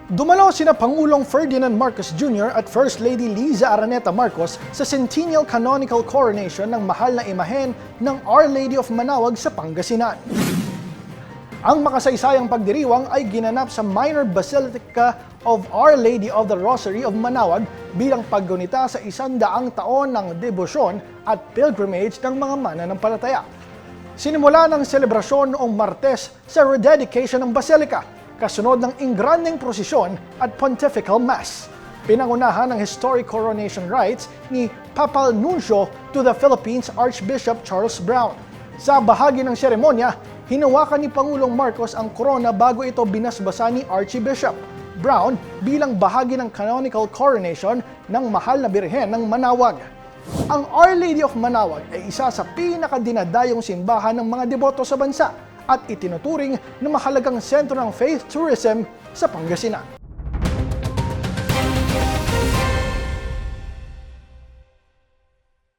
Dumalo sina Pangulong Ferdinand Marcos Jr. at First Lady Liza Araneta Marcos sa Centennial Canonical Coronation ng mahal na imahen ng Our Lady of Manaoag sa Pangasinan. Ang makasaysayang pagdiriwang ay ginanap sa Minor Basilica of Our Lady of the Rosary of Manaoag bilang paggunita sa 100 taon ng debosyon at pilgrimage ng mga mananampalataya. Sinimula ng selebrasyon noong Martes sa rededication ng Basilica, kasunod ng ingrandeng prosesyon at pontifical mass. Pinangunahan ng historic coronation rites ni Papal Nuncio to the Philippines Archbishop Charles Brown. Sa bahagi ng seremonya, hinawakan ni Pangulong Marcos ang korona bago ito binasbasa ni Archbishop Brown bilang bahagi ng canonical coronation ng mahal na birhen ng Manaoag. Ang Our Lady of Manaoag ay isa sa pinakadinadayong simbahan ng mga deboto sa bansa at itinuturing na mahalagang sentro ng faith tourism sa Pangasinan.